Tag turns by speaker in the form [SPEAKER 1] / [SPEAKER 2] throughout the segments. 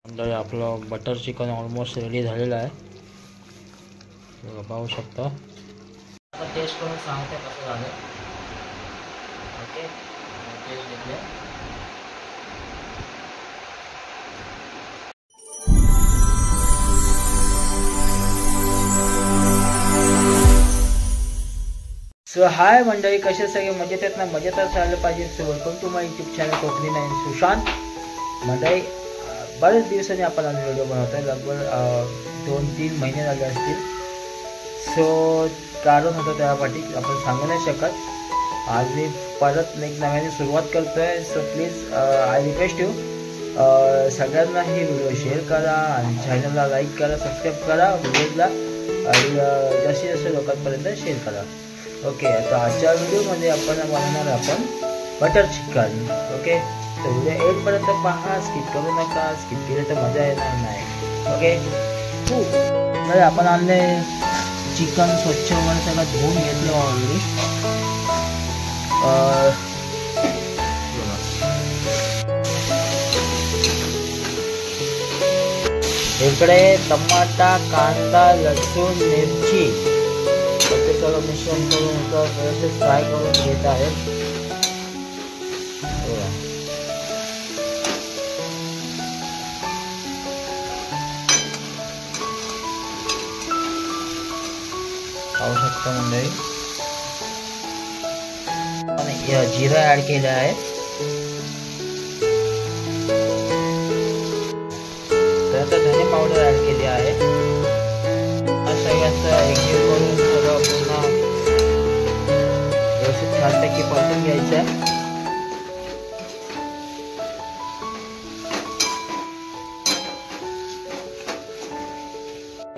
[SPEAKER 1] मंडळी आपलं butter chicken almost ready झालेलं आहे. पाहू शकता. आता टेस्ट करून सांगते कसं झालं. ओके, टेस्ट घेतले. सो हाय मंडळी, कसे सगळे मजेत आहेत ना? मजेतच राहिलं पाहिजे. So welcome to my YouTube channel Konkani nine Sushant. मंडळी बरेच दिवसांनी आपण आज व्हिडिओ बनवतोय. लगभग 2-3 महिने झाले असतील. सो कारण होतं त्यापाठी आपण सांगू नाही शकत. आज मी परत एक नव्याने सुरुवात करतोय. So please I request you सगळ्यांना ही व्हिडिओ शेअर करा आणि चॅनलला लाईक करा, सबस्क्राईब करा व्हिडिओला आणि जास्तीत जास्त लोकांपर्यंत शेअर करा. ओके, आता आजच्या व्हिडिओमध्ये आपण बनवणार आपण बटर चिकन. ओके, तर व्हिडिओ एंडपर्यंत पहा, स्किप करू नका. स्किप केलं तर मजा येणार नाही. ओके, तर आपण आणले चिकन स्वच्छ वगैरे सगळं धुवून घेतलं ऑलरेडी. इकडे टमाटा, कांदा, लसूण, मिरची ते सगळं मिश्रण करून व्यवस्थित फ्राय करून घेत आहे. पाहू शकता मंडळी, जिरा ऍड केला आहे. तर धने पावडर ऍड केली आहे. सगळ्यांचं एकजीव करून सगळं पुन्हा व्यवस्थित छानपैकी परतून घ्यायचं आहे.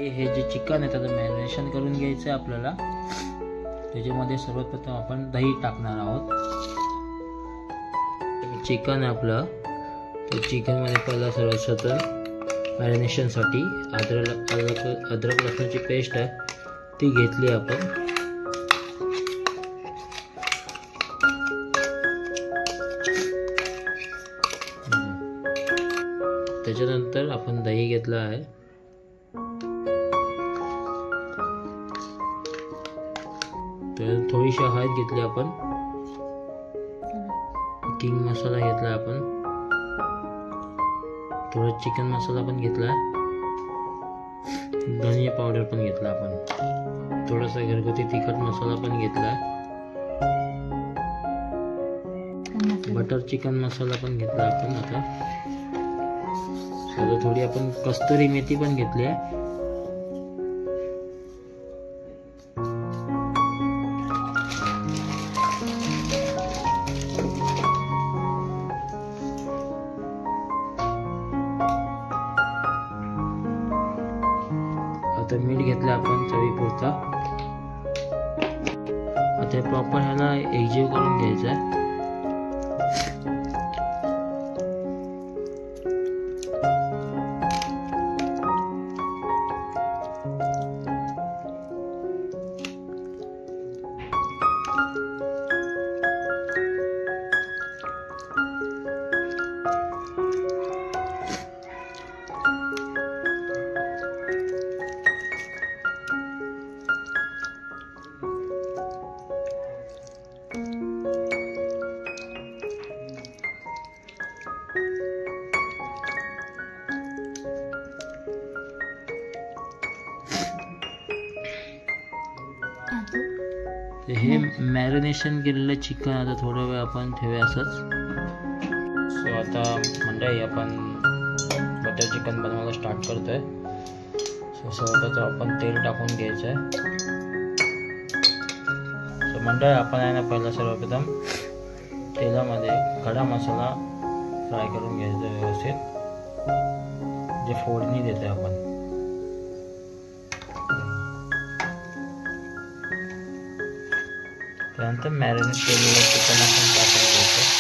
[SPEAKER 1] हे जे चिकन आहे त्याचं मॅरिनेशन करून घ्यायचं आहे आपल्याला. त्याच्यामध्ये सर्वप्रथम आपण दही टाकणार आहोत. चिकन आहे आपलं, तर चिकनमध्ये पहिला सर्वप्रथम मॅरिनेशनसाठी अद्रक लसणाची पेस्ट आहे ती घेतली आपण. त्याच्यानंतर आपण दही घेतलं आहे. तर थोडीशी हळद घेतली आपण. किंग मसाला घेतला आपण. थोडा चिकन मसाला पण घेतला. धनिया पावडर पण घेतला आपण. थोडासा घरगुती तिखट मसाला पण घेतला. बटर चिकन मसाला पण घेतला आपण. आता थोडी आपण कस्तुरी मेथी पण घेतली आहे. आता मीठ घेतलं आपण चवीपुरता. आता प्रॉपर ह्याला एकजीव करून घ्यायचं आहे. हे मॅरिनेशन केलेलं चिकन आता थोडा वेळ आपण ठेवूया असंच. सो आता मंडळी आपण बटर चिकन बनवायला स्टार्ट करतोय. सो सर्वप्रथम आपण तेल टाकून घ्यायचं आहे. सो मंडळी आपण आहे ना पहिला सर्वप्रथम तेलामध्ये खडा मसाला फ्राय करून घ्यायचा व्यवस्थित, जे फोडणी देतोय आपण. त्यानंतर मॅरिनेट केलेलं चिकन आपण टाकून घ्यायचं.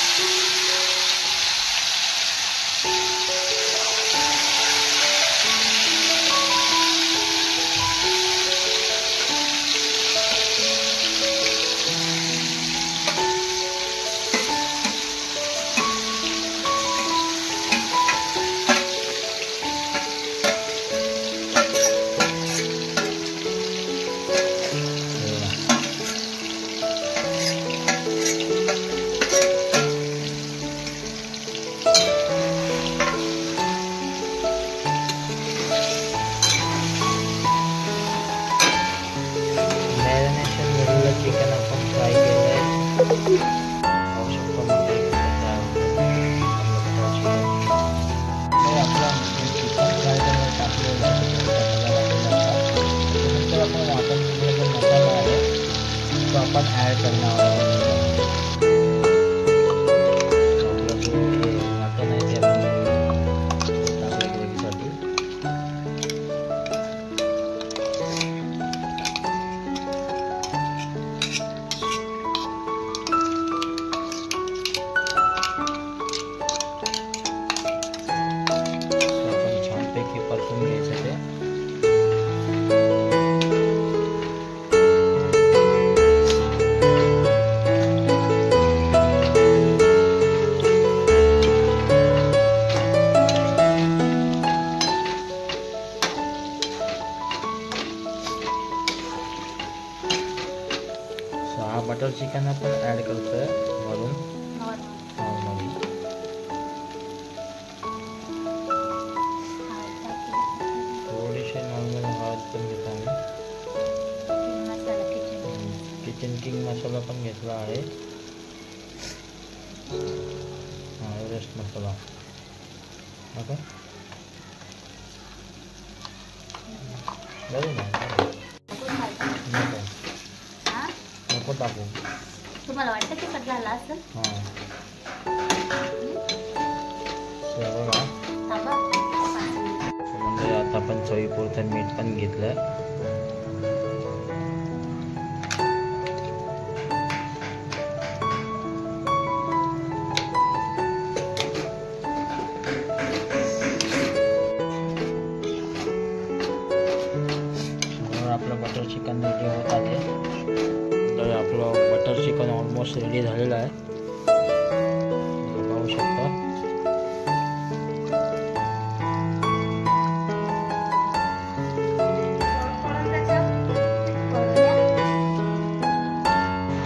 [SPEAKER 1] आपण ॲड करणार आहोत. आपलं जो मटण आहे ते आपण टाकलं ग्रेव्हीसाठी. आपण छानपैकी परतून घ्यायचं ते. हा बटर चिकन आपण ॲड करतोय वरून नॉर्मली. थोडीशी नॉर्मल हळद पण घेतो आम्ही. किचन किंग मसाला पण घेतला आहे. एव्हरेस्ट मसाला. ओके बरं ना, नको टाकू.
[SPEAKER 2] तुम्हाला वाटतं की कट झाला असं?
[SPEAKER 1] हां म्हणजे आता आपण चवीपुरतं मीठ पण घेतलं. आपलं बटर चिकन रेडी होत आहे. तर आपलं बटर चिकन ऑलमोस्ट रेडी झालेलं आहे. पाहू शकता.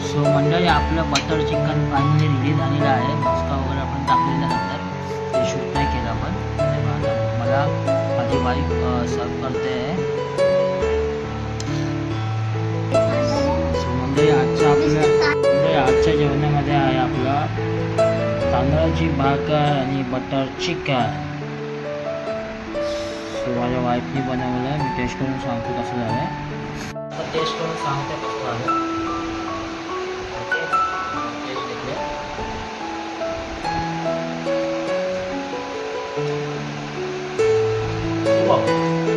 [SPEAKER 1] सो मंडळी आपलं बटर चिकन फायनली रेडी झालेलं आहे. मस्का वगैरे आपण टाकलेल्यानंतर ते शूट नाही केलं आपण. मला माझी वाईफ सर्व करते आहे. आजच्या जेवणामध्ये आहे आपला तांदळाची भाकर आणि बटर चिकन. सो माझ्या वाईफने बनवलं. मी टेस्ट करून सांगतो कसं झालं. टेस्ट करून सांगतो कसं झालं.